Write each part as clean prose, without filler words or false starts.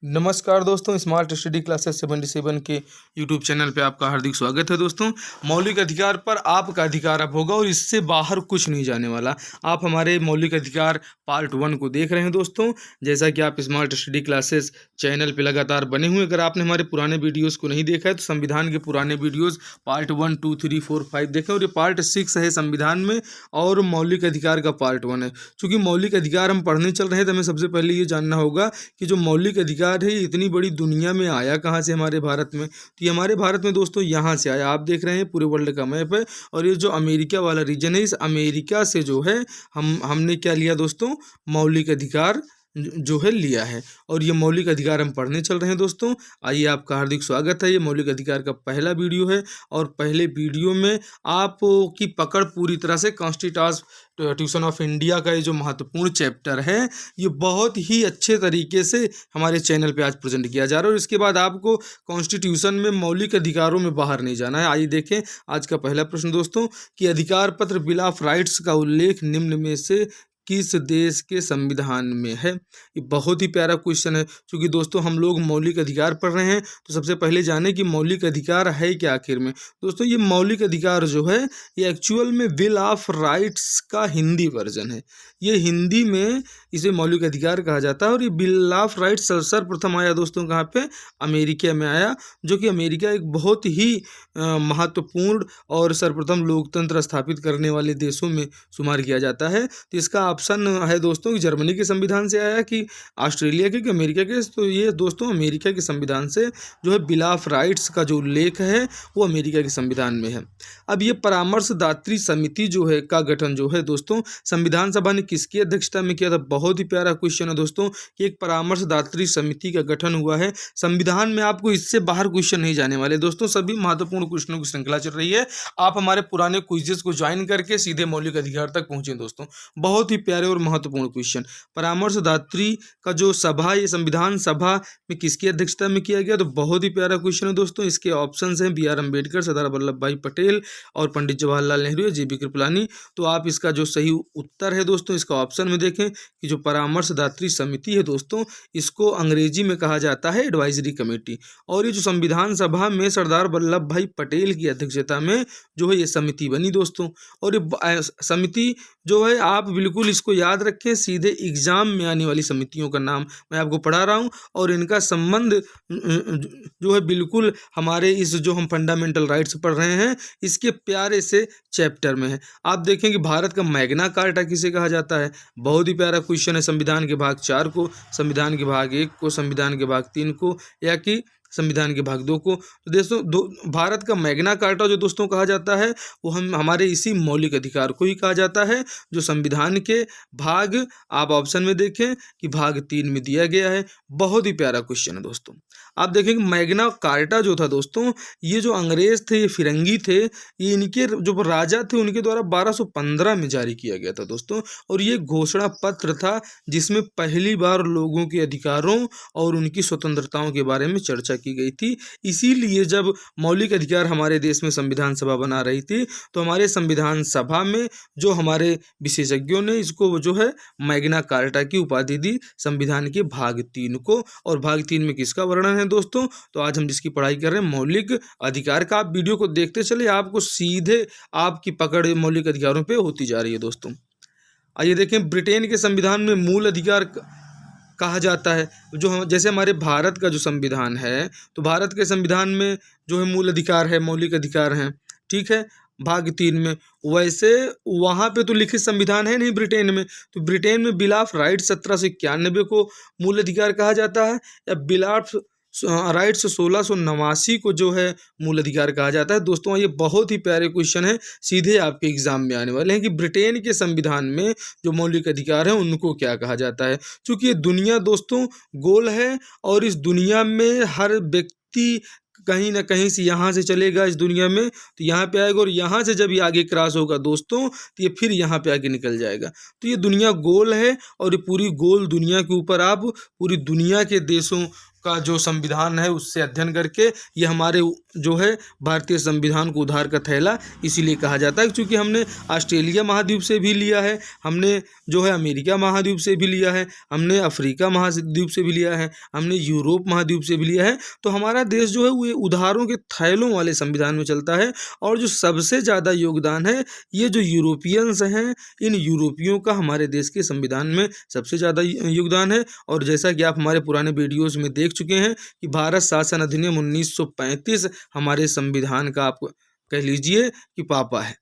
नमस्कार दोस्तों, smart study classes 77 के यूट्यूब चैनल पे आपका हार्दिक स्वागत है। दोस्तों, मौलिक अधिकार पर आपका अधिकार अब होगा और इससे बाहर कुछ नहीं जाने वाला। आप हमारे मौलिक अधिकार पार्ट 1 को देख रहे हैं। दोस्तों, जैसा कि आप स्मार्ट स्टडी क्लासेस चैनल पे लगातार बने हुए, अगर आपने हमारे पुराने वीडियोज़ को नहीं देखा है तो संविधान के पुराने वीडियोज़ पार्ट 1, 2, 3, 4, 5 देखें। और ये पार्ट 6 है संविधान में और मौलिक अधिकार का पार्ट 1 है। चूँकि मौलिक अधिकार हम पढ़ने चल रहे हैं तो हमें सबसे पहले ये जानना होगा कि जो मौलिक अधिकार है ये इतनी बड़ी दुनिया में आया कहाँ से हमारे भारत में। तो ये हमारे भारत में दोस्तों यहाँ से आया। आप देख रहे हैं पूरे वर्ल्ड का मैप है और ये जो अमेरिका वाला रीजन है, इस अमेरिका से जो है हमने क्या लिया दोस्तों, मौलिक अधिकार जो है लिया है। और ये मौलिक अधिकार हम पढ़ने चल रहे हैं। दोस्तों, आइए, आपका हार्दिक स्वागत है। ये मौलिक अधिकार का पहला वीडियो है और पहले वीडियो में आपकी पकड़ पूरी तरह से कॉन्स्टिट्यूशन ऑफ इंडिया का ये जो महत्वपूर्ण चैप्टर है ये बहुत ही अच्छे तरीके से हमारे चैनल पे आज प्रेजेंट किया जा रहा है। और इसके बाद आपको कॉन्स्टिट्यूशन में मौलिक अधिकारों में बाहर नहीं जाना है। आइए देखें आज का पहला प्रश्न दोस्तों, कि अधिकार पत्र बिल ऑफ राइट्स का उल्लेख निम्न में से किस देश के संविधान में है। ये बहुत ही प्यारा क्वेश्चन है। क्योंकि दोस्तों हम लोग मौलिक अधिकार पढ़ रहे हैं तो सबसे पहले जाने कि मौलिक अधिकार है क्या आखिर में। दोस्तों, ये मौलिक अधिकार जो है ये एक्चुअल में बिल ऑफ राइट्स का हिंदी वर्जन है। ये हिंदी में इसे मौलिक अधिकार कहा जाता है। और ये बिल ऑफ राइट्स सर्वप्रथम आया दोस्तों कहाँ पे, अमेरिका में आया, जो कि अमेरिका एक बहुत ही महत्वपूर्ण और सर्वप्रथम लोकतंत्र स्थापित करने वाले देशों में शुमार किया जाता है। तो इसका ऑप्शन है दोस्तों कि जर्मनी के संविधान से आया कि ऑस्ट्रेलिया के कि अमेरिका के। तो ये दोस्तों अमेरिका के संविधान से जो है बिल ऑफ राइट्स का जो उल्लेख है वो अमेरिका के संविधान में है। अब ये परामर्शदात्री समिति जो है का गठन जो है दोस्तों संविधान सभा ने किसकी अध्यक्षता में किया था। बहुत ही प्यारा क्वेश्चन है दोस्तों कि एक परामर्शदात्री समिति का गठन हुआ है। संविधान में आपको इससे बाहर क्वेश्चन नहीं जाने वाले। दोस्तों, सभी महत्वपूर्ण क्वेश्चनों की श्रृंखला चल रही है। आप हमारे पुराने क्विजेस को ज्वाइन करके सीधे मौलिक अधिकार तक पहुंचे। दोस्तों, बहुत ही प्यारे और महत्वपूर्ण क्वेश्चन। परामर्शदात्री का जो सभा, ये संविधान सभा में किसकी अध्यक्षता में किया गया, तो बहुत ही प्यारा क्वेश्चन है दोस्तों। इसके ऑप्शंस हैं बी आर अम्बेडकर, सरदार वल्लभ भाई पटेल और पंडित जवाहरलाल नेहरू, जी बी कृपलानी। तो आप इसका जो सही उत्तर है दोस्तों इसका ऑप्शन में देखें कि जो परामर्शदात्री समिति है दोस्तों इसको अंग्रेजी में कहा जाता है एडवाइजरी कमेटी। और ये जो संविधान सभा में सरदार वल्लभ भाई पटेल की अध्यक्षता में जो है ये समिति बनी दोस्तों। और ये समिति जो है आप बिल्कुल इसको याद रखें, सीधे एग्जाम में आने वाली समितियों का नाम मैं आपको पढ़ा रहा हूँ। और इनका संबंध जो है बिल्कुल हमारे इस जो हम फंडामेंटल राइट्स पढ़ रहे हैं इसके प्यारे से चैप्टर में है। आप देखें कि भारत का मैग्ना कार्टा किसे कहा जाता है। बहुत ही प्यारा क्वेश्चन है। संविधान के भाग 4 को, संविधान के भाग 1 को, संविधान के भाग 3 को या कि संविधान के भाग 2 को। तो दोस्तों भारत का मैग्ना कार्टा जो दोस्तों कहा जाता है वो हमारे इसी मौलिक अधिकार को ही कहा जाता है जो संविधान के भाग, आप ऑप्शन में देखें कि भाग 3 में दिया गया है। बहुत ही प्यारा क्वेश्चन है दोस्तों। आप देखेंगे मैग्ना कार्टा जो था दोस्तों, ये जो अंग्रेज थे, ये फिरंगी थे, ये इनके जो राजा थे उनके द्वारा 1215 में जारी किया गया था दोस्तों। और ये घोषणा पत्र था जिसमें पहली बार लोगों के अधिकारों और उनकी स्वतंत्रताओं के बारे में चर्चा की गई थी। इसीलिए जब मौलिक अधिकार हमारे देश में संविधान सभा बना रही थी तो हमारे संविधान सभा में जो हमारे विशेषज्ञों ने इसको जो है मैग्ना कार्टा की उपाधि दी संविधान के भाग 3 को। और भाग 3 में किसका वर्णन है दोस्तों, तो आज हम जिसकी पढ़ाई कर रहे हैं मौलिक अधिकार का। आप वीडियो को देखते चले, आपको सीधे आपकी पकड़ मौलिक अधिकारों पे होती जा रही है दोस्तों। आइए देखें, ब्रिटेन के संविधान में मूल अधिकार कहा जाता है। जो जैसे हमारे भारत का जो संविधान है तो भारत के संविधान में जो है मूल अधिकार है, मौलिक अधिकार हैं, ठीक है, भाग 3 में। वैसे वहाँ पे तो लिखित संविधान है नहीं ब्रिटेन में। तो ब्रिटेन में बिल ऑफ राइट्स 1791 को मूल अधिकार कहा जाता है या बिल ऑफ राइट्स 1689 को जो है मूल अधिकार कहा जाता है। दोस्तों, ये बहुत ही प्यारे क्वेश्चन है, सीधे आपके एग्जाम में आने वाले हैं कि ब्रिटेन के संविधान में जो मौलिक अधिकार है उनको क्या कहा जाता है। क्योंकि ये दुनिया दोस्तों गोल है और इस दुनिया में हर व्यक्ति कहीं ना कहीं से यहाँ से चलेगा इस दुनिया में तो यहाँ पे आएगा, और यहाँ से जब ये आगे क्रॉस होगा दोस्तों तो ये फिर यहाँ पे आगे निकल जाएगा। तो ये दुनिया गोल है और ये पूरी गोल दुनिया के ऊपर आप पूरी दुनिया के देशों का जो संविधान है उससे अध्ययन करके ये हमारे जो है भारतीय संविधान को उधार का थैला इसीलिए कहा जाता है, क्योंकि हमने ऑस्ट्रेलिया महाद्वीप से भी लिया है, हमने जो है अमेरिका महाद्वीप से भी लिया है, हमने अफ्रीका महाद्वीप से भी लिया है, हमने यूरोप महाद्वीप से भी लिया है। तो हमारा देश जो है वो ये उधारों के थैलों वाले संविधान में चलता है। और जो सबसे ज़्यादा योगदान है ये जो यूरोपियंस हैं, इन यूरोपियों का हमारे देश के संविधान में सबसे ज़्यादा योगदान है। और जैसा कि आप हमारे पुराने वीडियोज़ में देख चुके हैं कि भारत शासन अधिनियम 1935 हमारे संविधान का आप कह लीजिए कि पापा है।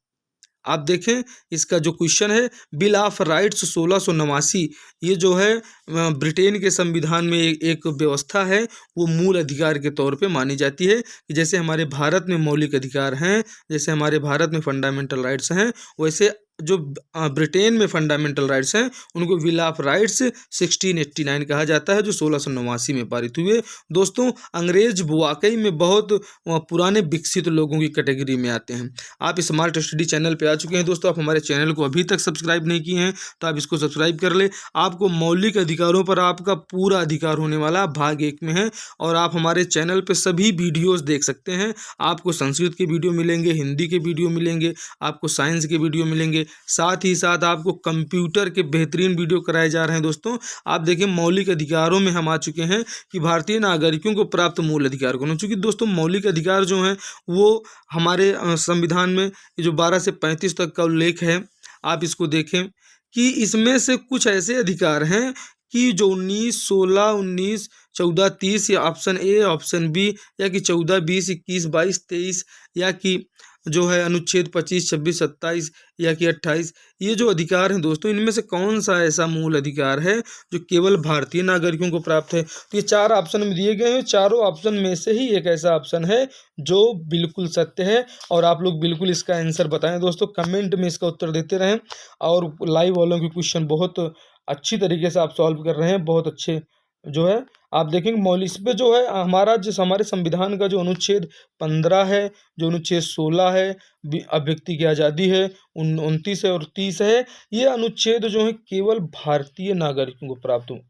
आप देखें इसका जो क्वेश्चन है, बिल ऑफ राइट्स 1689, ये जो है ब्रिटेन के संविधान में एक व्यवस्था है, वो मूल अधिकार के तौर पे मानी जाती है कि जैसे हमारे भारत में मौलिक अधिकार हैं, जैसे हमारे भारत में फंडामेंटल राइट्स हैं, वैसे जो ब्रिटेन में फंडामेंटल राइट्स हैं उनको बिल ऑफ राइट्स 1689 कहा जाता है, जो 1689 में पारित हुए। दोस्तों अंग्रेज वाकई में बहुत पुराने विकसित लोगों की कैटेगरी में आते हैं। आप स्मार्ट स्टडी चैनल पे आ चुके हैं दोस्तों, आप हमारे चैनल को अभी तक सब्सक्राइब नहीं किए हैं तो आप इसको सब्सक्राइब कर ले। आपको मौलिक अधिकारों पर आपका पूरा अधिकार होने वाला भाग 1 में है, और आप हमारे चैनल पे सभी वीडियोज़ देख सकते हैं। आपको संस्कृत के वीडियो मिलेंगे, हिंदी के वीडियो मिलेंगे, आपको साइंस के वीडियो मिलेंगे, साथ ही साथ आपको कंप्यूटर के बेहतरीन वीडियो कराए जा रहे हैं। दोस्तों आप देखिए मौलिक अधिकारों में हम आ चुके हैं कि भारतीय नागरिकों को प्राप्त मूल अधिकार कौन, चूँकि दोस्तों मौलिक अधिकार जो हैं वो हमारे संविधान में जो 12 से 35 तक का उल्लेख है, आप इसको देखें कि इसमें से कुछ ऐसे अधिकार हैं कि जो 19, 16, 19, 14, 30 या ऑप्शन ए, ऑप्शन बी, या कि 14, 20, 21, 22, 23, या कि जो है अनुच्छेद 25, 26, 27 या कि 28, ये जो अधिकार हैं दोस्तों, इनमें से कौन सा ऐसा मूल अधिकार है जो केवल भारतीय नागरिकों को प्राप्त है। तो ये 4 ऑप्शन में दिए गए हैं, चारों ऑप्शन में से ही एक ऐसा ऑप्शन है जो बिल्कुल सत्य है, और आप लोग बिल्कुल इसका आंसर बताएं दोस्तों, कमेंट में इसका उत्तर देते रहें। और लाइव वालों के क्वेश्चन बहुत अच्छी तरीके से आप सॉल्व कर रहे हैं, बहुत अच्छे जो है आप देखेंगे मौलिक इस पे जो है हमारा जिस हमारे संविधान का जो अनुच्छेद 15 है, जो अनुच्छेद 16 है, अभिव्यक्ति की आज़ादी है, 29 है और 30 है, ये अनुच्छेद जो है केवल भारतीय नागरिकों को प्राप्त हैं।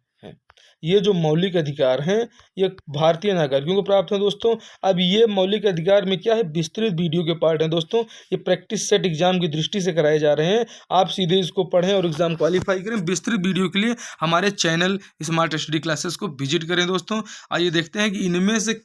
ये जो मौलिक अधिकार हैं ये भारतीय नागरिकों को प्राप्त हैं दोस्तों। अब ये मौलिक अधिकार में क्या है, विस्तृत वीडियो के पार्ट हैं दोस्तों, ये प्रैक्टिस सेट एग्जाम की दृष्टि से कराए जा रहे हैं। आप सीधे इसको पढ़ें और एग्जाम क्वालिफाई करें। विस्तृत वीडियो के लिए हमारे चैनल स्मार्ट स्टडी क्लासेस को विजिट करें दोस्तों। आइए देखते हैं कि इनमें से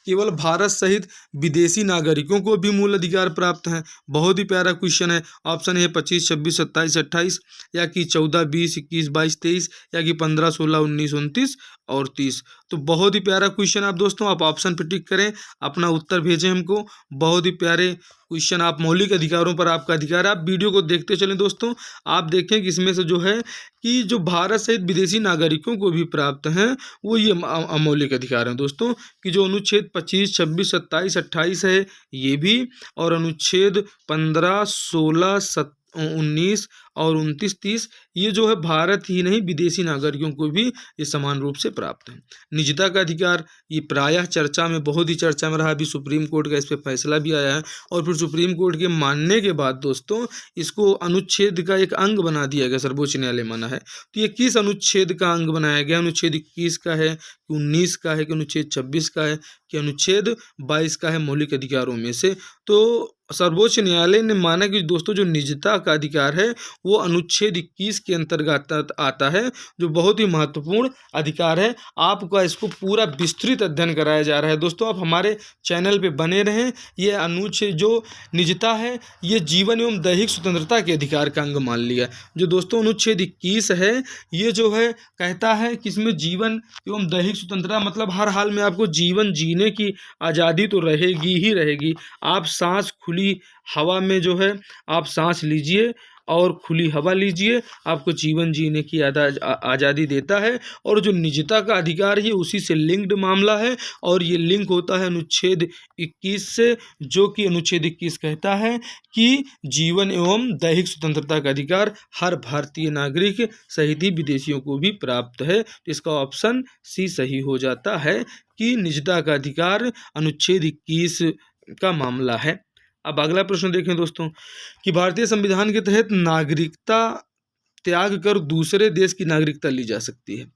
केवल भारत सहित विदेशी नागरिकों को भी मूल अधिकार प्राप्त हैं। बहुत ही प्यारा क्वेश्चन है। ऑप्शन है 25, 26, 27, 28, या कि 14, 20, 21, 22, 23, या कि 15, 16, 19, 29 और 30। तो बहुत ही प्यारा क्वेश्चन आप दोस्तों, आप ऑप्शन पे टिक करें, अपना उत्तर भेजें हमको। बहुत ही प्यारे क्वेश्चन, आप मौलिक अधिकारों पर आपका अधिकार, आप वीडियो को देखते चलें दोस्तों। आप देखें कि इसमें से जो है कि जो भारत सहित विदेशी नागरिकों को भी प्राप्त हैं वो ये अमौलिक अधिकार हैं दोस्तों, कि जो अनुच्छेद 25, 26, 27, 28 है ये भी, और अनुच्छेद 15, 16, 19 और 29, 30 ये जो है भारत ही नहीं विदेशी नागरिकों को भी ये समान रूप से प्राप्त है। निजता का अधिकार ये प्रायः चर्चा में, बहुत ही चर्चा में रहा, अभी सुप्रीम कोर्ट का इस पर फैसला भी आया है, और फिर सुप्रीम कोर्ट के मानने के बाद दोस्तों इसको अनुच्छेद का एक अंग बना दिया गया, सर्वोच्च न्यायालय माना है। तो ये किस अनुच्छेद का अंग बनाया गया, अनुच्छेद 21 का है कि 19 का है कि अनुच्छेद 26 का है कि अनुच्छेद 22 का है मौलिक अधिकारों में से। तो सर्वोच्च न्यायालय ने माना कि दोस्तों जो निजता का अधिकार है वो अनुच्छेद 21 के अंतर्गत आता है, जो बहुत ही महत्वपूर्ण अधिकार है। आपका इसको पूरा विस्तृत अध्ययन कराया जा रहा है दोस्तों, आप हमारे चैनल पे बने रहें। ये अनुच्छेद जो निजता है ये जीवन एवं दैहिक स्वतंत्रता के अधिकार का अंग मान लिया। जो दोस्तों अनुच्छेद 21 है ये जो है कहता है कि इसमें जीवन एवं दैहिक स्वतंत्रता मतलब हर हाल में आपको जीवन जीने की आज़ादी तो रहेगी ही रहेगी। आप सांस खुली हवा में जो है आप सांस लीजिए और खुली हवा लीजिए, आपको जीवन जीने की आज़ादी देता है। और जो निजता का अधिकार है उसी से लिंक्ड मामला है, और ये लिंक होता है अनुच्छेद 21 से, जो कि अनुच्छेद 21 कहता है कि जीवन एवं दैहिक स्वतंत्रता का अधिकार हर भारतीय नागरिक सहित ही विदेशियों को भी प्राप्त है। तो इसका ऑप्शन सी सही हो जाता है कि निजता का अधिकार अनुच्छेद 21 का मामला है। अब अगला प्रश्न देखें दोस्तों कि भारतीय संविधान के तहत नागरिकता त्याग कर दूसरे देश की नागरिकता ली जा सकती है।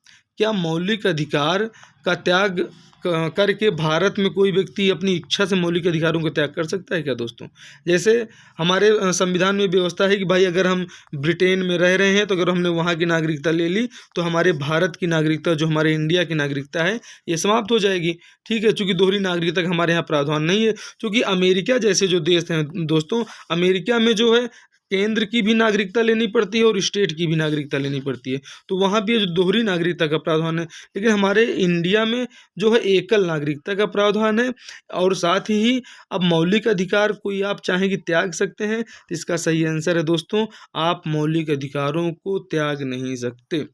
क्या मौलिक अधिकार का त्याग करके भारत में कोई व्यक्ति अपनी इच्छा से मौलिक अधिकारों का त्याग कर सकता है क्या दोस्तों? जैसे हमारे संविधान में व्यवस्था है कि भाई अगर हम ब्रिटेन में रह रहे हैं तो अगर हमने वहाँ की नागरिकता ले ली तो हमारे भारत की नागरिकता, जो हमारे इंडिया की नागरिकता है, ये समाप्त हो जाएगी। ठीक है, चूँकि दोहरी नागरिकता का हमारे यहाँ प्रावधान नहीं है। चूँकि अमेरिका जैसे जो देश हैं दोस्तों, अमेरिका में जो है केंद्र की भी नागरिकता लेनी पड़ती है और स्टेट की भी नागरिकता लेनी पड़ती है, तो वहाँ भी ये जो दोहरी नागरिकता का प्रावधान है। लेकिन हमारे इंडिया में जो है एकल नागरिकता का प्रावधान है। और साथ ही अब मौलिक अधिकार कोई आप चाहें कि त्याग सकते हैं, तो इसका सही आंसर है दोस्तों, आप मौलिक अधिकारों को त्याग नहीं सकते।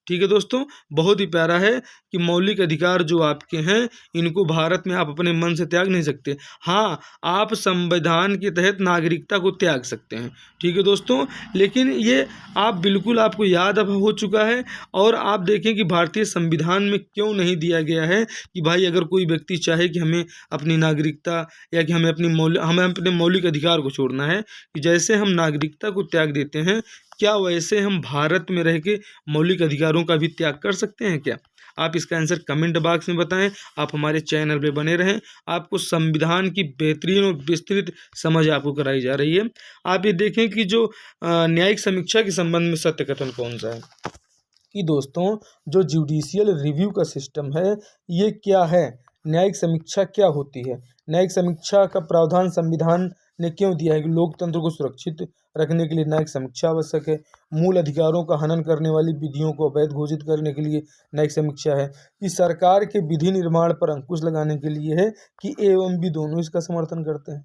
ठीक है दोस्तों, बहुत ही प्यारा है कि मौलिक अधिकार जो आपके हैं इनको भारत में आप अपने मन से त्याग नहीं सकते। हाँ, आप संविधान के तहत नागरिकता को त्याग सकते हैं। ठीक है दोस्तों, लेकिन ये आप बिल्कुल, आपको याद अब हो चुका है। और आप देखें कि भारतीय संविधान में क्यों नहीं दिया गया है कि भाई अगर कोई व्यक्ति चाहे कि हमें अपनी नागरिकता या कि हमें अपने मौलिक अधिकार को छोड़ना है, कि जैसे हम नागरिकता को त्याग देते हैं, क्या वैसे हम भारत में रह के मौलिक अधिकारों का भी त्याग कर सकते हैं क्या? आप इसका आंसर कमेंट बॉक्स में बताएं। आप हमारे चैनल पे बने रहें, आपको संविधान की बेहतरीन और विस्तृत समझ आपको कराई जा रही है। आप ये देखें कि जो न्यायिक समीक्षा के संबंध में सत्य कथन कौन सा है, कि दोस्तों जो जुडिशियल रिव्यू का सिस्टम है ये क्या है, न्यायिक समीक्षा क्या होती है, न्यायिक समीक्षा का प्रावधान संविधान ने क्यों दिया है कि लोकतंत्र को सुरक्षित रखने के लिए न्यायिक समीक्षा आवश्यक है, मूल अधिकारों का हनन करने वाली विधियों को अवैध घोषित करने के लिए न्यायिक समीक्षा है, कि सरकार के विधि निर्माण पर अंकुश लगाने के लिए है, कि ए एवं बी दोनों इसका समर्थन करते हैं।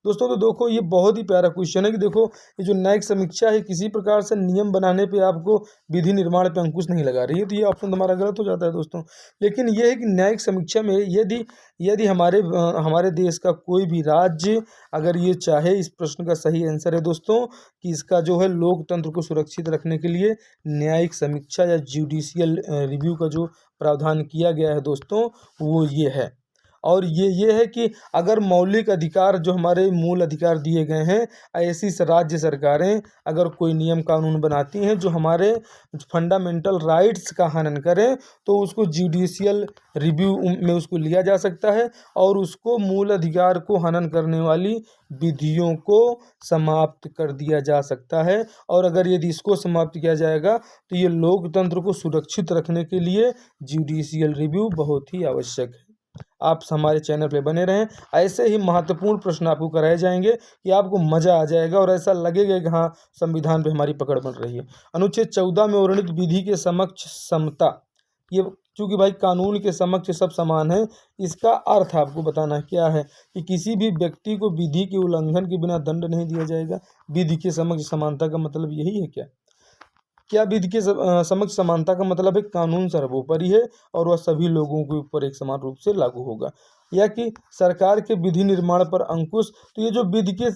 दोस्तों तो देखो ये बहुत ही प्यारा क्वेश्चन है कि देखो ये जो न्यायिक समीक्षा है किसी प्रकार से नियम बनाने पे आपको विधि निर्माण पे अंकुश नहीं लगा रही है, तो ये ऑप्शन तुम्हारा गलत हो जाता है दोस्तों। लेकिन ये है कि न्यायिक समीक्षा में यदि यदि हमारे देश का कोई भी राज्य अगर ये चाहे, इस प्रश्न का सही आंसर है दोस्तों कि इसका जो है लोकतंत्र को सुरक्षित रखने के लिए न्यायिक समीक्षा या जुडिशियल रिव्यू का जो प्रावधान किया गया है दोस्तों, वो ये है। और ये है कि अगर मौलिक अधिकार जो हमारे मूल अधिकार दिए गए हैं, ऐसी राज्य सरकारें अगर कोई नियम कानून बनाती हैं जो हमारे फंडामेंटल राइट्स का हनन करें, तो उसको जुडिशियल रिव्यू में उसको लिया जा सकता है और उसको मूल अधिकार को हनन करने वाली विधियों को समाप्त कर दिया जा सकता है। और अगर यदि इसको समाप्त किया जाएगा तो ये लोकतंत्र को सुरक्षित रखने के लिए जुडिशियल रिव्यू बहुत ही आवश्यक है। आप हमारे चैनल पे बने रहें, ऐसे ही महत्वपूर्ण प्रश्न आपको कराए जाएंगे कि आपको मज़ा आ जाएगा और ऐसा लगेगा कि हाँ संविधान पे हमारी पकड़ बन रही है। अनुच्छेद 14 में वर्णित विधि के समक्ष समता, ये चूँकि भाई कानून के समक्ष सब समान है, इसका अर्थ आपको बताना क्या है कि किसी भी व्यक्ति को विधि के उल्लंघन के बिना दंड नहीं दिया जाएगा। विधि के समक्ष समानता का मतलब यही है क्या? क्या विधि के समक्ष समानता का मतलब है कानून सर्वोपरि है और वह सभी लोगों के ऊपर एक समान रूप से लागू होगा, या कि सरकार के विधि निर्माण पर अंकुश। तो ये जो विधि के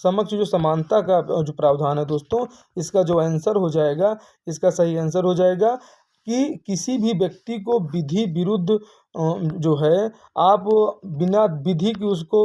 समक्ष जो समानता का जो प्रावधान है दोस्तों, इसका जो आंसर हो जाएगा, इसका सही आंसर हो जाएगा कि किसी भी व्यक्ति को विधि विरुद्ध जो है आप बिना विधि की उसको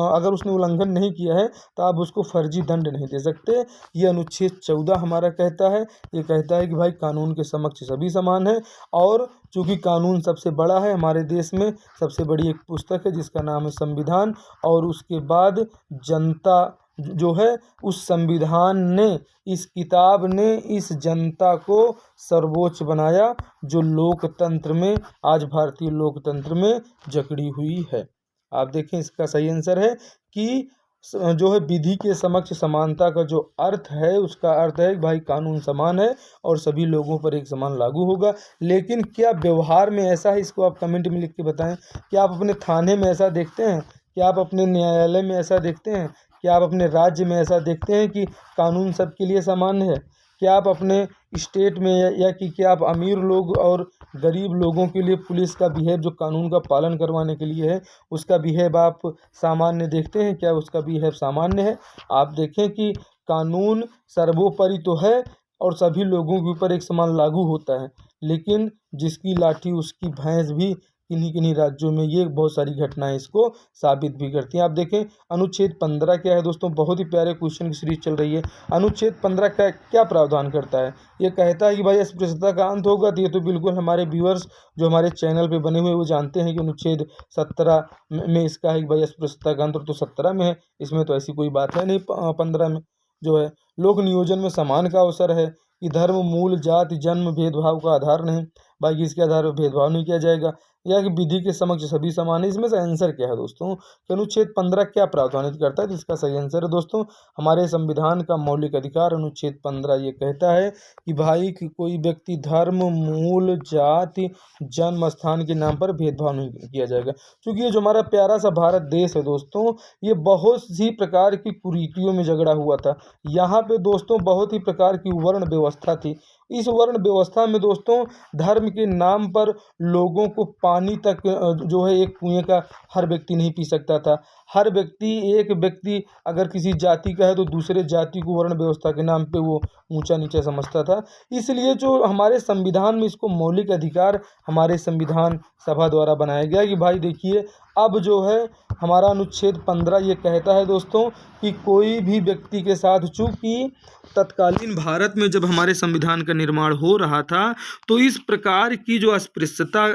अगर उसने उल्लंघन नहीं किया है तो आप उसको फर्जी दंड नहीं दे सकते। ये अनुच्छेद 14 हमारा कहता है, ये कहता है कि भाई कानून के समक्ष सभी समान है। और चूँकि कानून सबसे बड़ा है, हमारे देश में सबसे बड़ी एक पुस्तक है जिसका नाम है संविधान, और उसके बाद जनता जो है उस संविधान ने, इस किताब ने इस जनता को सर्वोच्च बनाया जो लोकतंत्र में, आज भारतीय लोकतंत्र में जकड़ी हुई है। आप देखें इसका सही आंसर है कि जो है विधि के समक्ष समानता का जो अर्थ है, उसका अर्थ है भाई कानून समान है और सभी लोगों पर एक समान लागू होगा। लेकिन क्या व्यवहार में ऐसा है, इसको आप कमेंट में लिख के बताएं। क्या आप अपने थाने में ऐसा देखते हैं? क्या आप अपने न्यायालय में ऐसा देखते हैं? क्या आप अपने राज्य में ऐसा देखते हैं कि कानून सबके लिए समान है? क्या आप अपने स्टेट में या कि क्या आप अमीर लोग और गरीब लोगों के लिए पुलिस का बिहेव जो कानून का पालन करवाने के लिए है, उसका बिहेव आप सामान्य देखते हैं? क्या उसका बिहेव सामान्य है? आप देखें कि कानून सर्वोपरि तो है और सभी लोगों के ऊपर एक समान लागू होता है, लेकिन जिसकी लाठी उसकी भैंस भी किन्हीं किन्हीं राज्यों में, ये बहुत सारी घटनाएं इसको साबित भी करती हैं। आप देखें अनुच्छेद 15 क्या है दोस्तों, बहुत ही प्यारे क्वेश्चन की सीरीज चल रही है। अनुच्छेद 15 का क्या प्रावधान करता है? ये कहता है कि भाई अस्पृश्यता का अंत होगा। तो ये तो बिल्कुल हमारे व्यूअर्स जो हमारे चैनल पे बने हुए वो जानते हैं कि अनुच्छेद 17 में इसका है कि भाई अस्पृश्यता का अंत, तो 17 में है, इसमें तो ऐसी कोई बात है नहीं। 15 में जो है लोक नियोजन में समान का अवसर है कि धर्म, मूल, जाति, जन्म भेदभाव का आधार नहीं, बाकी इसके आधार पर भेदभाव नहीं किया जाएगा, या कि विधि के समक्ष सभी समान है। इसमें से आंसर क्या है दोस्तों कि अनुच्छेद 15 क्या प्रावधानित करता है? तो इसका सही आंसर है दोस्तों हमारे संविधान का मौलिक अधिकार अनुच्छेद 15 ये कहता है कि भाई कि कोई व्यक्ति धर्म, मूल, जाति, जन्म स्थान के नाम पर भेदभाव नहीं किया जाएगा। क्योंकि ये जो हमारा प्यारा सा भारत देश है दोस्तों, ये बहुत सी प्रकार की कुरीतियों में झगड़ा हुआ था। यहाँ पे दोस्तों बहुत ही प्रकार की वर्ण व्यवस्था थी। इस वर्ण व्यवस्था में दोस्तों धर्म के नाम पर लोगों को पानी तक जो है एक कुएं का हर व्यक्ति नहीं पी सकता था। हर व्यक्ति, एक व्यक्ति अगर किसी जाति का है तो दूसरे जाति को वर्ण व्यवस्था के नाम पे वो ऊंचा नीचा समझता था। इसलिए जो हमारे संविधान में इसको मौलिक अधिकार हमारे संविधान सभा द्वारा बनाया गया कि भाई देखिए अब जो है हमारा अनुच्छेद 15 ये कहता है दोस्तों कि कोई भी व्यक्ति के साथ, चूंकि तत्कालीन भारत में जब हमारे संविधान का निर्माण हो रहा था तो इस प्रकार की जो अस्पृश्यता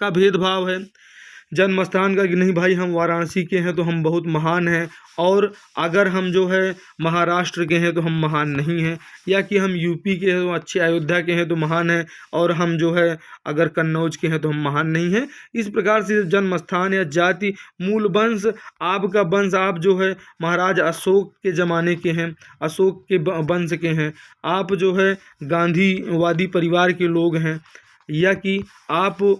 का भेदभाव है, जन्म स्थान का कि नहीं भाई हम वाराणसी के हैं तो हम बहुत महान हैं, और अगर हम जो है महाराष्ट्र के हैं तो हम महान नहीं हैं, या कि हम यूपी के हैं तो अच्छे अयोध्या के हैं तो महान हैं, और हम जो है अगर कन्नौज के हैं तो हम महान नहीं हैं। इस प्रकार से जन्म स्थान या जाति, मूल वंश, आपका वंश, आप जो है महाराज अशोक के ज़माने के हैं, अशोक के वंश के हैं, आप जो है गांधीवादी परिवार के लोग हैं, या कि आप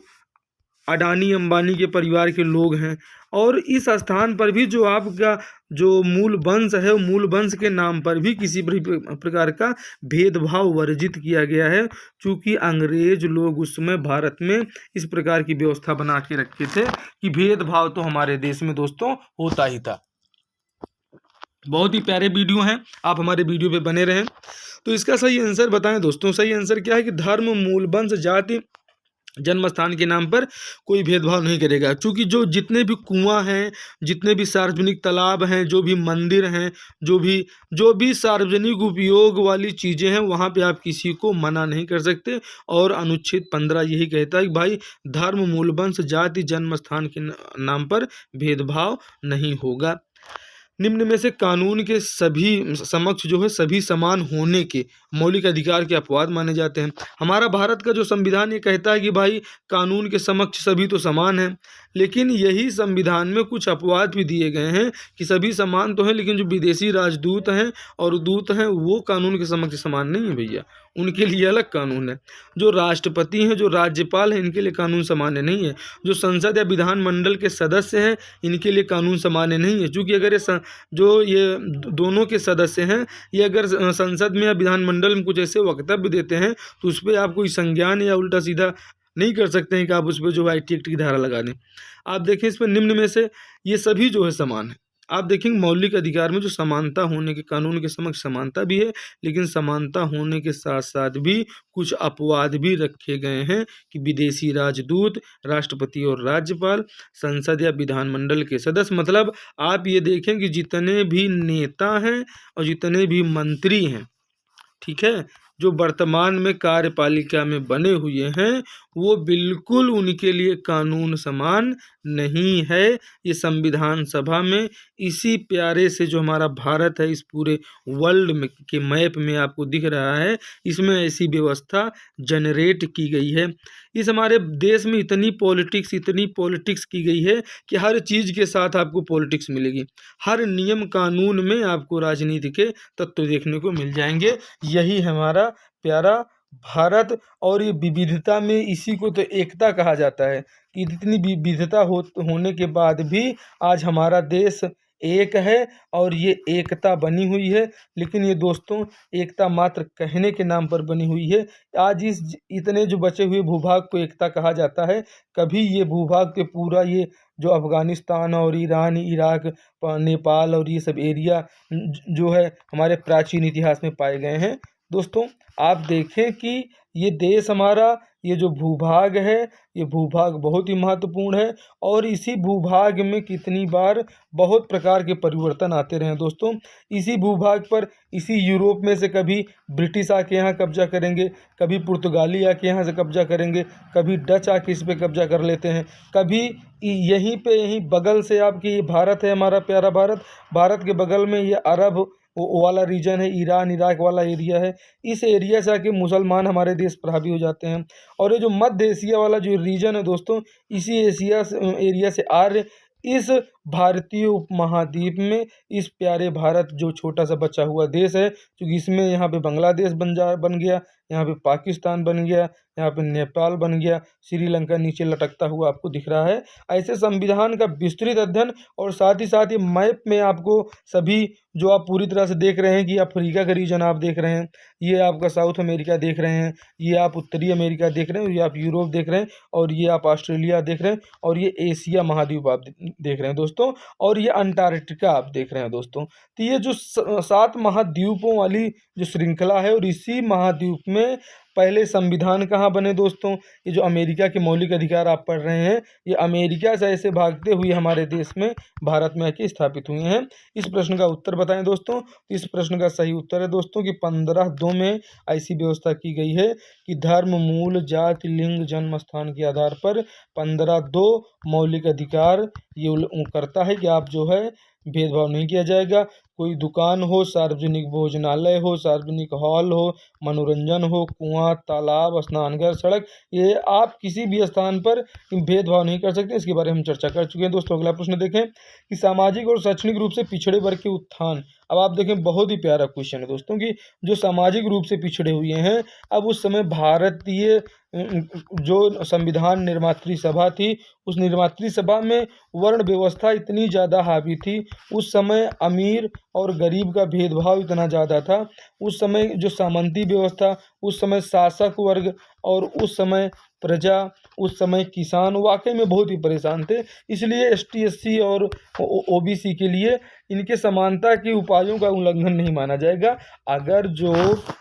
अडानी अंबानी के परिवार के लोग हैं, और इस स्थान पर भी जो आपका जो मूल वंश है, मूल वंश के नाम पर भी किसी प्रकार का भेदभाव वर्जित किया गया है। चूँकि अंग्रेज लोग उस समय भारत में इस प्रकार की व्यवस्था बना के रखे थे कि भेदभाव तो हमारे देश में दोस्तों होता ही था। बहुत ही प्यारे वीडियो हैं, आप हमारे वीडियो पे बने रहें। तो इसका सही आंसर बताएं दोस्तों। सही आंसर क्या है कि धर्म, मूल, वंश, जाति, जन्म स्थान के नाम पर कोई भेदभाव नहीं करेगा। क्योंकि जो जितने भी कुआं हैं, जितने भी सार्वजनिक तालाब हैं, जो भी मंदिर हैं, जो भी सार्वजनिक उपयोग वाली चीज़ें हैं, वहाँ पे आप किसी को मना नहीं कर सकते। और अनुच्छेद 15 यही कहता है कि भाई धर्म, मूल, वंश, जाति, जन्म स्थान के नाम पर भेदभाव नहीं होगा। निम्न में से कानून के सभी समक्ष जो है सभी समान होने के मौलिक अधिकार के अपवाद माने जाते हैं। हमारा भारत का जो संविधान ये कहता है कि भाई कानून के समक्ष सभी तो समान हैं, लेकिन यही संविधान में कुछ अपवाद भी दिए गए हैं कि सभी समान तो हैं, लेकिन जो विदेशी राजदूत हैं और दूत हैं वो कानून के समक्ष समान नहीं है भैया, उनके लिए अलग कानून है। जो राष्ट्रपति हैं, जो राज्यपाल हैं, इनके लिए कानून सामान्य नहीं है। जो संसद या विधानमंडल के सदस्य हैं, इनके लिए कानून सामान्य नहीं है। चूँकि अगर ये दोनों के सदस्य हैं, ये अगर संसद में या विधानमंडल में कुछ ऐसे वक्तव्य देते हैं तो उस पर आप कोई संज्ञान या उल्टा सीधा नहीं कर सकते हैं कि आप उस पर जो IT एक्ट की धारा लगा दें। आप देखें इसमें निम्न में से ये सभी जो है समान है। आप देखेंगे मौलिक अधिकार में जो समानता होने के, कानून के समक्ष समानता भी है, लेकिन समानता होने के साथ साथ भी कुछ अपवाद भी रखे गए हैं कि विदेशी राजदूत, राष्ट्रपति और राज्यपाल, संसद या विधानमंडल के सदस्य। मतलब आप ये देखें कि जितने भी नेता हैं और जितने भी मंत्री हैं, ठीक है, जो वर्तमान में कार्यपालिका में बने हुए हैं, वो बिल्कुल उनके लिए कानून समान नहीं है। ये संविधान सभा में इसी प्यारे से जो हमारा भारत है, इस पूरे वर्ल्ड में के मैप में आपको दिख रहा है, इसमें ऐसी व्यवस्था जनरेट की गई है। इस हमारे देश में इतनी पॉलिटिक्स की गई है कि हर चीज़ के साथ आपको पॉलिटिक्स मिलेगी। हर नियम कानून में आपको राजनीति के तत्व देखने को मिल जाएंगे। यही हमारा प्यारा भारत, और ये विविधता में इसी को तो एकता कहा जाता है कि इतनी विविधता होने के बाद भी आज हमारा देश एक है और ये एकता बनी हुई है। लेकिन ये दोस्तों एकता मात्र कहने के नाम पर बनी हुई है। आज इस इतने जो बचे हुए भूभाग को एकता कहा जाता है, कभी ये भूभाग के पूरा ये जो अफ़गानिस्तान और ईरान, इराक, नेपाल और ये सब एरिया जो है हमारे प्राचीन इतिहास में पाए गए हैं। दोस्तों आप देखें कि ये देश हमारा, ये जो भूभाग है, ये भूभाग बहुत ही महत्वपूर्ण है और इसी भूभाग में कितनी बार बहुत प्रकार के परिवर्तन आते रहे हैं दोस्तों। इसी भूभाग पर, इसी यूरोप में से कभी ब्रिटिश आके यहाँ कब्जा करेंगे, कभी पुर्तगाली आके यहाँ से कब्जा करेंगे, कभी डच आके इस पे कब्जा कर लेते हैं, कभी यहीं पे, यहीं बगल से आपकी ये भारत है, हमारा प्यारा भारत, भारत के बगल में ये अरब वो वाला रीजन है, ईरान इराक वाला एरिया है, इस एरिया से आके मुसलमान हमारे देश पर हावी हो जाते हैं। और ये जो मध्य एशिया वाला जो रीजन है दोस्तों, इसी एशिया से एरिया से आ रहे, इस भारतीय उपमहाद्वीप में इस प्यारे भारत जो छोटा सा बचा हुआ देश है, क्योंकि इसमें यहाँ पे बांग्लादेश बन गया, यहाँ पे पाकिस्तान बन गया, यहाँ पे नेपाल बन गया, श्रीलंका नीचे लटकता हुआ आपको दिख रहा है। ऐसे संविधान का विस्तृत अध्ययन और साथ ही साथ ये मैप में आपको सभी जो आप पूरी तरह से देख रहे हैं कि अफ्रीका का रीजन आप देख रहे हैं, ये आपका साउथ अमेरिका देख रहे हैं, ये आप उत्तरी अमेरिका देख रहे हैं, ये आप यूरोप देख रहे हैं, और ये आप ऑस्ट्रेलिया देख रहे हैं, और ये एशिया महाद्वीप आप देख रहे हैं दोस्तों, और ये अंटार्कटिका आप देख रहे हैं दोस्तों। तो ये जो 7 महाद्वीपों वाली जो श्रृंखला है, और इसी महाद्वीप में पहले संविधान कहाँ बने दोस्तों? ये जो अमेरिका के मौलिक अधिकार आप पढ़ रहे हैं, ये अमेरिका से ऐसे भागते हुए हमारे देश में, भारत में आके स्थापित हुए हैं। इस प्रश्न का उत्तर बताएं दोस्तों। तो इस प्रश्न का सही उत्तर है दोस्तों कि 15(2) में ऐसी व्यवस्था की गई है कि धर्म, मूल, जाति, लिंग, जन्म स्थान के आधार पर 15(2) मौलिक अधिकार ये करता है कि आप जो है भेदभाव नहीं किया जाएगा। कोई दुकान हो, सार्वजनिक भोजनालय हो, सार्वजनिक हॉल हो, मनोरंजन हो, कुआं, तालाब, स्नानघर, सड़क, ये आप किसी भी स्थान पर भेदभाव नहीं कर सकते। इसके बारे में हम चर्चा कर चुके हैं दोस्तों। अगला प्रश्न देखें कि सामाजिक और शैक्षणिक रूप से पिछड़े वर्ग के उत्थान। अब आप देखें, बहुत ही प्यारा क्वेश्चन है दोस्तों कि जो सामाजिक रूप से पिछड़े हुए हैं, अब उस समय भारतीय जो संविधान निर्मात्री सभा थी, उस निर्मात्री सभा में वर्ण व्यवस्था इतनी ज़्यादा हावी थी, उस समय अमीर और गरीब का भेदभाव इतना ज़्यादा था, उस समय जो सामंती व्यवस्था, उस समय शासक वर्ग और उस समय प्रजा, उस समय किसान वाकई में बहुत ही परेशान थे। इसलिए ST SC और OBC के लिए इनके समानता के उपायों का उल्लंघन नहीं माना जाएगा। अगर जो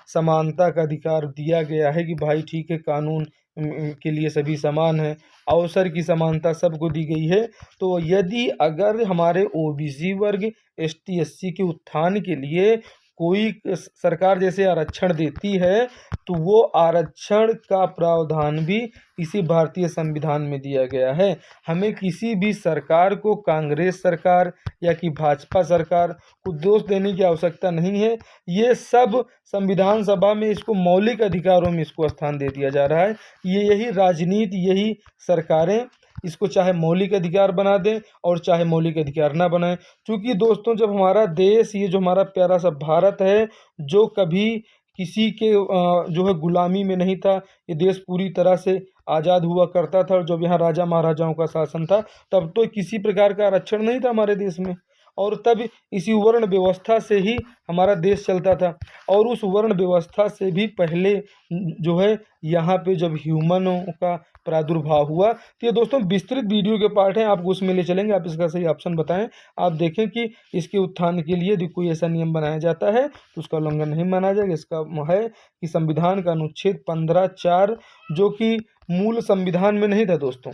समानता का अधिकार दिया गया है कि भाई ठीक है, कानून के लिए सभी समान हैं, अवसर की समानता सबको दी गई है, तो यदि अगर हमारे OBC वर्ग ST SC के उत्थान के लिए कोई सरकार जैसे आरक्षण देती है, तो वो आरक्षण का प्रावधान भी इसी भारतीय संविधान में दिया गया है। हमें किसी भी सरकार को, कांग्रेस सरकार या कि भाजपा सरकार को दोष देने की आवश्यकता नहीं है। ये सब संविधान सभा में इसको मौलिक अधिकारों में इसको स्थान दे दिया जा रहा है। यही राजनीति, यही सरकारें इसको चाहे मौलिक अधिकार बना दें और चाहे मौलिक अधिकार ना बनाएं। क्योंकि दोस्तों, जब हमारा देश, ये जो हमारा प्यारा सा भारत है, जो कभी किसी के जो है गुलामी में नहीं था, ये देश पूरी तरह से आज़ाद हुआ करता था, और जब यहाँ राजा महाराजाओं का शासन था, तब तो किसी प्रकार का आरक्षण नहीं था हमारे देश में, और तब इसी वर्ण व्यवस्था से ही हमारा देश चलता था। और उस वर्ण व्यवस्था से भी पहले जो है यहाँ पे जब ह्यूमनों का प्रादुर्भाव हुआ, तो ये दोस्तों विस्तृत वीडियो के पार्ट हैं, आपको उसमें ले चलेंगे। आप इसका सही ऑप्शन बताएं। आप देखें कि इसके उत्थान के लिए यदि कोई ऐसा नियम बनाया जाता है तो उसका उल्लंघन नहीं माना जाएगा। इसका है कि संविधान का अनुच्छेद 15(4) जो कि मूल संविधान में नहीं था दोस्तों,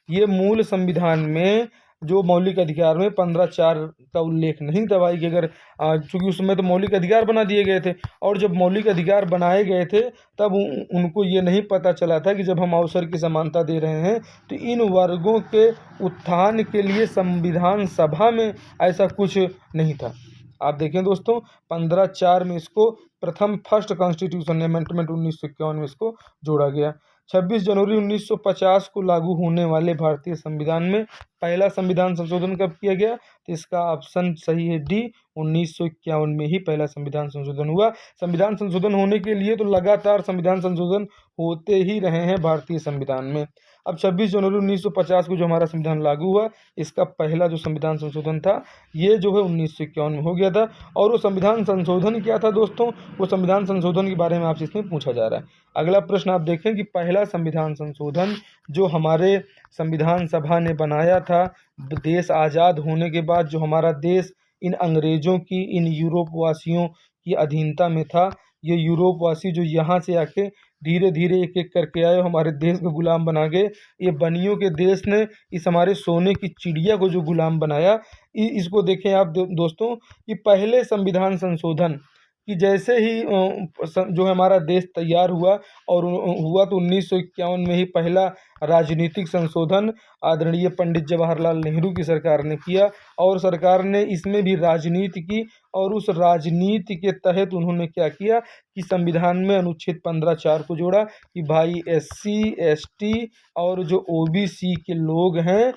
ये मूल संविधान में जो मौलिक अधिकार में 15(4) का उल्लेख नहीं था भाई कि अगर चूँकि उस समय तो मौलिक अधिकार बना दिए गए थे, और जब मौलिक अधिकार बनाए गए थे तब उनको ये नहीं पता चला था कि जब हम अवसर की समानता दे रहे हैं तो इन वर्गों के उत्थान के लिए संविधान सभा में ऐसा कुछ नहीं था। आप देखें दोस्तों, 15(4) में इसको प्रथम फर्स्ट कॉन्स्टिट्यूशन अमेंडमेंट 1951 में इसको जोड़ा गया। 26 जनवरी 1950 को लागू होने वाले भारतीय संविधान में पहला संविधान संशोधन कब किया गया? तो इसका ऑप्शन सही है डी, 1951 में ही पहला संविधान संशोधन हुआ। संविधान संशोधन होने के लिए तो लगातार संविधान संशोधन होते ही रहे हैं भारतीय संविधान में। अब 26 जनवरी 1950 को जो हमारा संविधान लागू हुआ, इसका पहला जो संविधान संशोधन था ये जो है 1951 में हो गया था। और वो संविधान संशोधन क्या था दोस्तों? वो संविधान संशोधन के बारे में आपसे इसमें पूछा जा रहा है। अगला प्रश्न आप देखें कि पहला संविधान संशोधन जो हमारे संविधान सभा ने बनाया था, देश आज़ाद होने के बाद जो हमारा देश इन अंग्रेज़ों की, इन यूरोप वासियों की अधीनता में था, ये यूरोप वासी जो यहाँ से आके धीरे धीरे एक एक करके आए, हमारे देश को गुलाम बना के ये बनियों के देश ने इस हमारे सोने की चिड़िया को जो गुलाम बनाया। इसको देखें आप दोस्तों कि पहले संविधान संशोधन कि जैसे ही जो है हमारा देश तैयार हुआ और हुआ तो 1951 में ही पहला राजनीतिक संशोधन आदरणीय पंडित जवाहरलाल नेहरू की सरकार ने किया, और सरकार ने इसमें भी राजनीति की, और उस राजनीति के तहत उन्होंने क्या किया कि संविधान में अनुच्छेद 15(4) को जोड़ा कि भाई SC ST और जो OBC के लोग हैं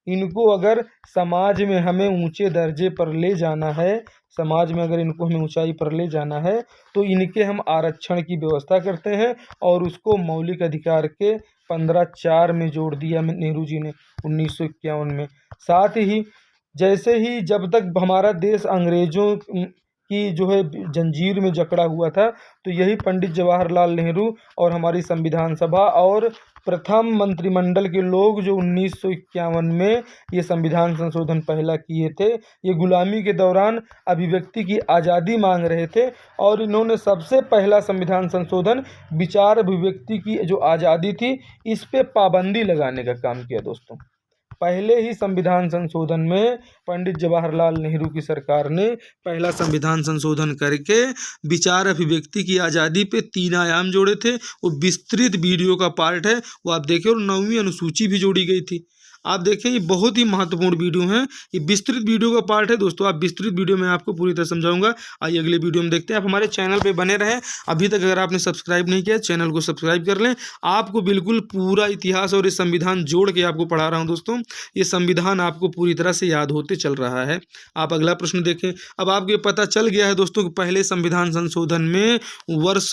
इनको अगर समाज में हमें ऊंचे दर्जे पर ले जाना है, समाज में अगर इनको हमें ऊंचाई पर ले जाना है तो इनके हम आरक्षण की व्यवस्था करते हैं, और उसको मौलिक अधिकार के 15(4) में जोड़ दिया नेहरू जी ने 1951 में। साथ ही जैसे ही जब तक हमारा देश अंग्रेजों की जो है जंजीर में जकड़ा हुआ था, तो यही पंडित जवाहरलाल नेहरू और हमारी संविधान सभा और प्रथम मंत्रिमंडल के लोग जो 1951 में ये संविधान संशोधन पहला किए थे, ये गुलामी के दौरान अभिव्यक्ति की आज़ादी मांग रहे थे, और इन्होंने सबसे पहला संविधान संशोधन विचार अभिव्यक्ति की जो आज़ादी थी इस पे पाबंदी लगाने का काम किया दोस्तों। पहले ही संविधान संशोधन में पंडित जवाहरलाल नेहरू की सरकार ने पहला संविधान संशोधन करके विचार अभिव्यक्ति की आज़ादी पे 3 आयाम जोड़े थे। वो विस्तृत वीडियो का पार्ट है, वो आप देखें, और 9वीं अनुसूची भी जोड़ी गई थी। आप देखें ये बहुत ही महत्वपूर्ण वीडियो है, ये विस्तृत वीडियो का पार्ट है दोस्तों। आप विस्तृत वीडियो में आपको पूरी तरह समझाऊंगा। आइए अगले वीडियो में देखते हैं। आप हमारे चैनल पे बने रहें। अभी तक अगर आपने सब्सक्राइब नहीं किया चैनल को सब्सक्राइब कर लें। आपको बिल्कुल पूरा इतिहास और ये संविधान जोड़ के आपको पढ़ा रहा हूँ दोस्तों। ये संविधान आपको पूरी तरह से याद होते चल रहा है। आप अगला प्रश्न देखें। अब आपको पता चल गया है दोस्तों कि पहले संविधान संशोधन में वर्ष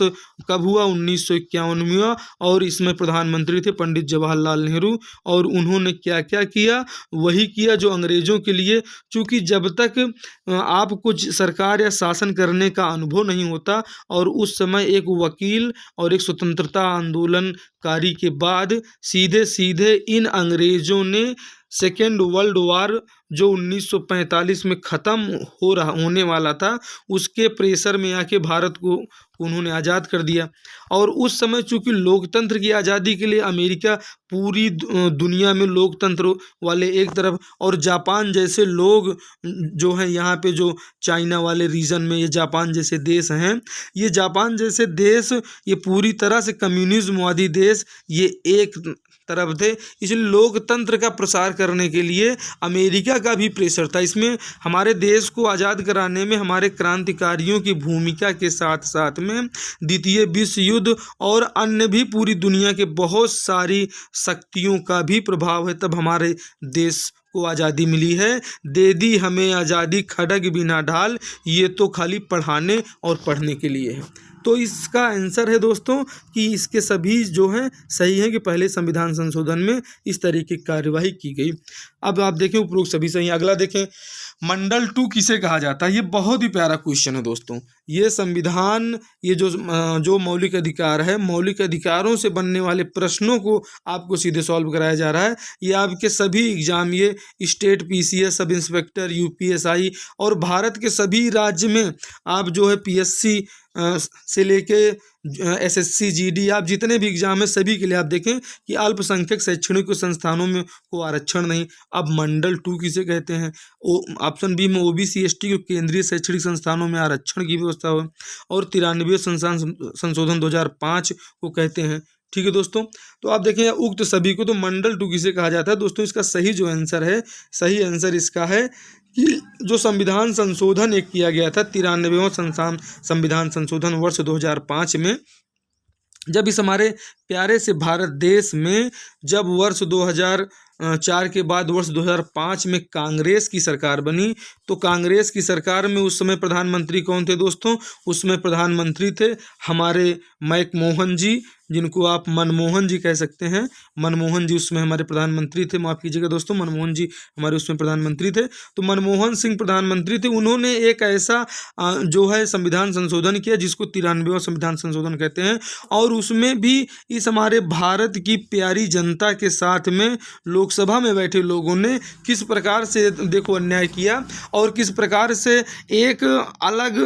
कब हुआ, 1951 में हुआ, और इसमें प्रधानमंत्री थे पंडित जवाहरलाल नेहरू, और उन्होंने क्या क्या किया, वही किया जो अंग्रेजों के लिए, चूँकि जब तक आपको सरकार या शासन करने का अनुभव नहीं होता, और उस समय एक वकील और एक स्वतंत्रता आंदोलनकारी के बाद सीधे इन अंग्रेजों ने सेकेंड वर्ल्ड वार जो 1945 में ख़त्म होने वाला था, उसके प्रेशर में आके भारत को उन्होंने आज़ाद कर दिया। और उस समय चूँकि लोकतंत्र की आज़ादी के लिए अमेरिका पूरी दुनिया में लोकतंत्र वाले एक तरफ, और जापान जैसे लोग जो हैं यहाँ पे जो चाइना वाले रीजन में ये जापान जैसे देश हैं, ये जापान जैसे देश ये पूरी तरह से कम्युनिज्मवादी देश ये एक तरफ थे। इसलिए लोकतंत्र का प्रसार करने के लिए अमेरिका का भी प्रेशर था। इसमें हमारे देश को आज़ाद कराने में हमारे क्रांतिकारियों की भूमिका के साथ साथ में द्वितीय विश्व युद्ध और अन्य भी पूरी दुनिया के बहुत सारी शक्तियों का भी प्रभाव है। तब हमारे देश को आज़ादी मिली है। दे दी हमें आज़ादी खड़ग बिना ढाल, ये तो खाली पढ़ाने और पढ़ने के लिए है। तो इसका आंसर है दोस्तों कि इसके सभी जो हैं सही है कि पहले संविधान संशोधन में इस तरीके की कार्यवाही की गई। अब आप देखें उपरोक्त सभी सही। अगला देखें, मंडल 2 किसे कहा जाता है। ये बहुत ही प्यारा क्वेश्चन है दोस्तों। ये संविधान, ये जो मौलिक अधिकार है, मौलिक अधिकारों से बनने वाले प्रश्नों को आपको सीधे सॉल्व कराया जा रहा है। ये आपके सभी एग्जाम, ये state PCS, sub inspector, UPSI और भारत के सभी राज्य में आप जो है PSC से लेके SSC GD, आप जितने भी एग्जाम है सभी के लिए आप देखें कि अल्पसंख्यक शैक्षणिक संस्थानों में को आरक्षण नहीं। अब मंडल 2 किसे कहते हैं। ऑप्शन बी में OBC ST को केंद्रीय शैक्षणिक संस्थानों में आरक्षण की व्यवस्था हो, और 93 संशोधन 2005 को कहते हैं। ठीक है दोस्तों, तो आप देखें उक्त सभी को, तो मंडल 2 किसे कहा जाता है दोस्तों। इसका सही जो आंसर है, सही आंसर इसका है कि जो संविधान संशोधन एक किया गया था 93वां संविधान संशोधन वर्ष 2005 में, जब इस हमारे प्यारे से भारत देश में जब वर्ष 2004 के बाद वर्ष 2005 में कांग्रेस की सरकार बनी, तो कांग्रेस की सरकार में उस समय प्रधानमंत्री कौन थे दोस्तों। उसमें प्रधानमंत्री थे हमारे मैकमोहन जी, जिनको आप मनमोहन जी कह सकते हैं। मनमोहन जी उसमें हमारे प्रधानमंत्री थे, माफ़ कीजिएगा दोस्तों, मनमोहन जी हमारे उसमें प्रधानमंत्री थे। तो मनमोहन सिंह प्रधानमंत्री थे। उन्होंने एक ऐसा जो है संविधान संशोधन किया जिसको 93वां संविधान संशोधन कहते हैं, और उसमें भी इस हमारे भारत की प्यारी जनता के साथ में लोकसभा में बैठे लोगों ने किस प्रकार से देखो अन्याय किया और किस प्रकार से एक अलग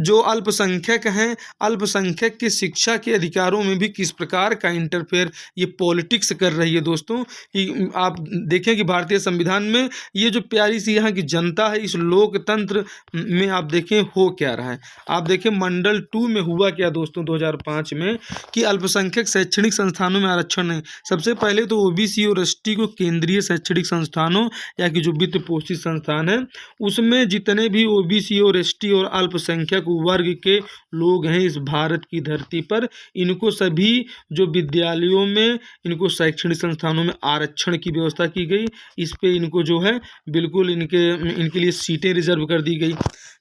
जो अल्पसंख्यक हैं, अल्पसंख्यक की शिक्षा के अधिकारों में भी किस प्रकार का इंटरफेयर ये पॉलिटिक्स कर रही है दोस्तों। कि आप देखें कि भारतीय संविधान में ये जो प्यारी सी यहाँ की जनता है, इस लोकतंत्र में आप देखें हो क्या रहा है। आप देखें मंडल 2 में हुआ क्या दोस्तों 2005 में, कि अल्पसंख्यक शैक्षणिक संस्थानों में आरक्षण है। सबसे पहले तो ओबीसी और एसटी को केंद्रीय शैक्षणिक संस्थानों या कि जो वित्त पोषित संस्थान है उसमें जितने भी ओबीसी और एसटी और अल्पसंख्यक वर्ग के लोग हैं इस भारत की धरती पर, इनको सभी जो विद्यालयों में, इनको शैक्षणिक संस्थानों में आरक्षण की व्यवस्था की गई। इस पे इनको जो है बिल्कुल इनके लिए सीटें रिजर्व कर दी गई,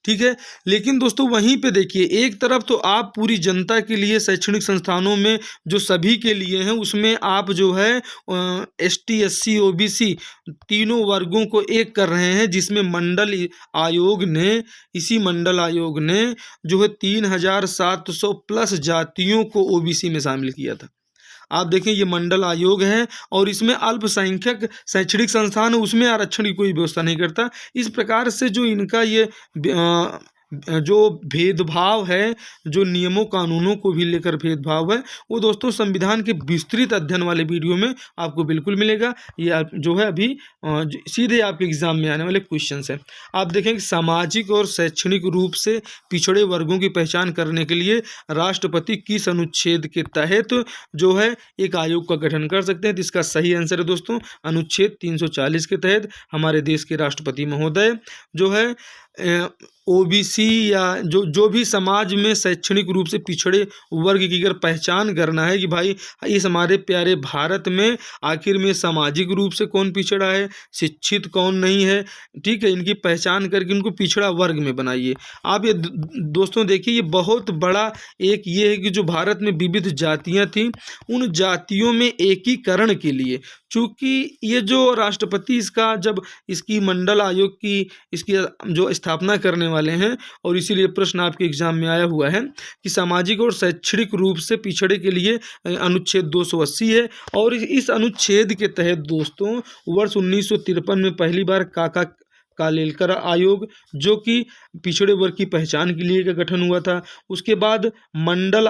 ठीक है। लेकिन दोस्तों वहीं पे देखिए, एक तरफ तो आप पूरी जनता के लिए शैक्षणिक संस्थानों में जो सभी के लिए हैं उसमें आप जो है एसटी, एससी, ओबीसी तीनों वर्गों को एक कर रहे हैं, जिसमें इसी मंडल आयोग ने जो है 3700 प्लस जातियों को ओबीसी में शामिल किया था। आप देखें ये मंडल आयोग है और इसमें अल्पसंख्यक शैक्षणिक संस्थान है उसमें आरक्षण की कोई व्यवस्था नहीं करता। इस प्रकार से जो इनका ये जो भेदभाव है, जो नियमों कानूनों को भी लेकर भेदभाव है, वो दोस्तों संविधान के विस्तृत अध्ययन वाले वीडियो में आपको बिल्कुल मिलेगा। ये जो है अभी सीधे आपके एग्जाम में आने वाले क्वेश्चन है। आप देखें कि सामाजिक और शैक्षणिक रूप से पिछड़े वर्गों की पहचान करने के लिए राष्ट्रपति किस अनुच्छेद के तहत जो है एक आयोग का गठन कर सकते हैं। तो इसका सही आंसर है दोस्तों अनुच्छेद 340 के तहत हमारे देश के राष्ट्रपति महोदय जो है ओबीसी या जो भी समाज में शैक्षणिक रूप से पिछड़े वर्ग की अगर पहचान करना है कि भाई इस हमारे प्यारे भारत में आखिर में सामाजिक रूप से कौन पिछड़ा है, शिक्षित कौन नहीं है, ठीक है, इनकी पहचान करके इनको पिछड़ा वर्ग में बनाइए। आप ये दोस्तों देखिए, ये बहुत बड़ा एक ये है कि जो भारत में विविध जातियां थीं उन जातियों में एकीकरण के लिए, चूँकि ये जो राष्ट्रपति इसका जब इसकी मंडल आयोग की इसकी जो स्थापना करने वाले हैं, और इसीलिए प्रश्न आपके एग्जाम में आया हुआ है कि सामाजिक और शैक्षणिक रूप से पिछड़े के लिए अनुच्छेद 280 है। और इस अनुच्छेद के तहत दोस्तों वर्ष 1953 में पहली बार काका कालेलकर आयोग जो कि पिछड़े वर्ग की पहचान के लिए का गठन हुआ था। उसके बाद मंडल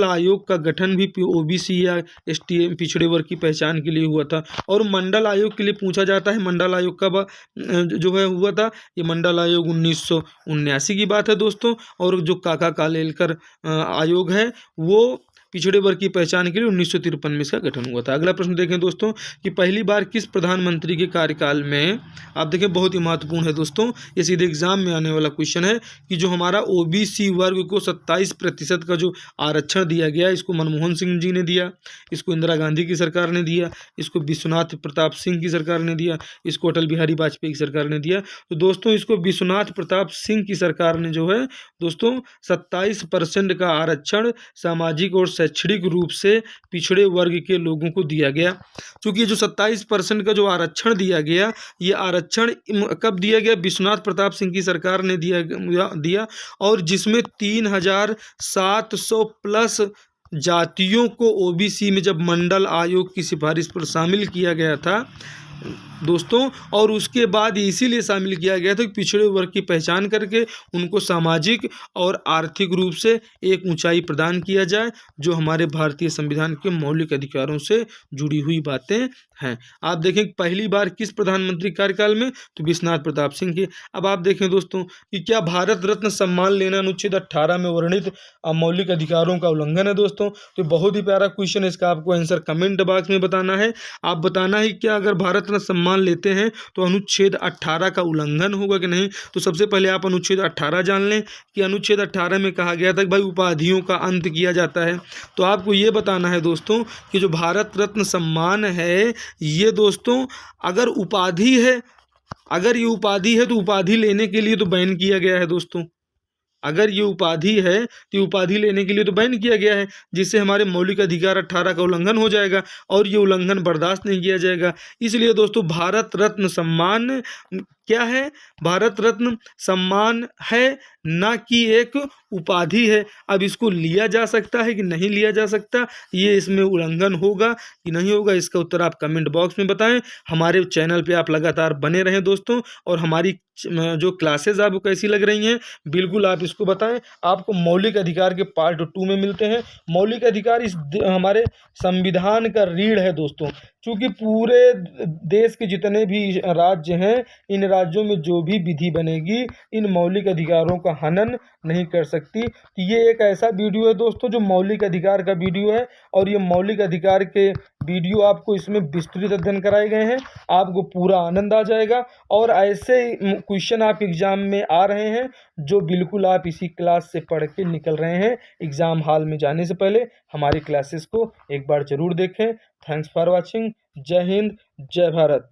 आयोग का गठन भी ओबीसी या एसटी पिछड़े वर्ग की पहचान के लिए हुआ था। और मंडल आयोग के लिए पूछा जाता है मंडल आयोग कब जो है हुआ था, ये मंडल आयोग 1979 की बात है दोस्तों। और जो काका कालेलकर आयोग है वो पिछड़े वर्ग की पहचान के लिए 1953 में इसका गठन हुआ था। अगला प्रश्न देखें दोस्तों कि पहली बार किस प्रधानमंत्री के कार्यकाल में, आप देखें बहुत ही महत्वपूर्ण है दोस्तों, ये सीधे एग्जाम में आने वाला क्वेश्चन है कि जो हमारा ओबीसी वर्ग को 27% का जो आरक्षण दिया गया, इसको मनमोहन सिंह जी ने दिया, इसको इंदिरा गांधी की सरकार ने दिया, इसको विश्वनाथ प्रताप सिंह की सरकार ने दिया, इसको अटल बिहारी वाजपेयी की सरकार ने दिया। तो दोस्तों इसको विश्वनाथ प्रताप सिंह की सरकार ने जो है दोस्तों 27% का आरक्षण सामाजिक और शैक्षणिक रूप से पिछड़े वर्ग के लोगों को दिया गया। क्योंकि ये जो 27% का जो आरक्षण दिया गया, ये आरक्षण कब दिया गया, विश्वनाथ प्रताप सिंह की सरकार ने दिया और जिसमें 3700 प्लस जातियों को ओबीसी में जब मंडल आयोग की सिफारिश पर शामिल किया गया था दोस्तों। और उसके बाद इसीलिए शामिल किया गया था कि पिछड़े वर्ग की पहचान करके उनको सामाजिक और आर्थिक रूप से एक ऊंचाई प्रदान किया जाए, जो हमारे भारतीय संविधान के मौलिक अधिकारों से जुड़ी हुई बातें हैं। आप देखें पहली बार किस प्रधानमंत्री कार्यकाल में, तो विश्वनाथ प्रताप सिंह के। अब आप देखें दोस्तों कि क्या भारत रत्न सम्मान लेना अनुच्छेद 18 में वर्णित मौलिक अधिकारों का उल्लंघन है दोस्तों। तो बहुत ही प्यारा क्वेश्चन है, इसका आपको आंसर कमेंट बॉक्स में बताना है। आप बताना है क्या अगर भारत रत्न सम्मान लेते हैं तो अनुच्छेद 18 का उल्लंघन होगा कि नहीं। तो सबसे पहले आप अनुच्छेद 18 जान लें कि अनुच्छेद 18 में कहा गया था कि भाई उपाधियों का अंत किया जाता है। तो आपको ये बताना है दोस्तों कि जो भारत रत्न सम्मान है ये दोस्तों अगर उपाधि है, अगर ये उपाधि है तो उपाधि लेने के लिए तो बैन किया गया है दोस्तों। अगर ये उपाधि है तो उपाधि लेने के लिए तो बैन किया गया है, जिससे हमारे मौलिक अधिकार 18 का उल्लंघन हो जाएगा और ये उल्लंघन बर्दाश्त नहीं किया जाएगा। इसलिए दोस्तों भारत रत्न सम्मान क्या है? भारत रत्न सम्मान है, ना कि एक उपाधि है। अब इसको लिया जा सकता है कि नहीं लिया जा सकता, ये इसमें उल्लंघन होगा कि नहीं होगा, इसका उत्तर आप कमेंट बॉक्स में बताएं। हमारे चैनल पे आप लगातार बने रहें दोस्तों, और हमारी जो क्लासेस आपको कैसी लग रही हैं बिल्कुल आप इसको बताएं। आपको मौलिक अधिकार के पार्ट 2 में मिलते हैं। मौलिक अधिकार हमारे संविधान का रीढ़ है दोस्तों, क्योंकि पूरे देश के जितने भी राज्य हैं, इन राज्यों में जो भी विधि बनेगी इन मौलिक अधिकारों का हनन नहीं कर सकती। तो ये एक ऐसा वीडियो है दोस्तों जो मौलिक अधिकार का वीडियो है, और ये मौलिक अधिकार के वीडियो आपको इसमें विस्तृत अध्ययन कराए गए हैं, आपको पूरा आनंद आ जाएगा। और ऐसे क्वेश्चन आप एग्जाम में आ रहे हैं जो बिल्कुल आप इसी क्लास से पढ़ के निकल रहे हैं। एग्ज़ाम हॉल में जाने से पहले हमारी क्लासेस को एक बार ज़रूर देखें। Thanks for watching. जय हिंद, जय भारत।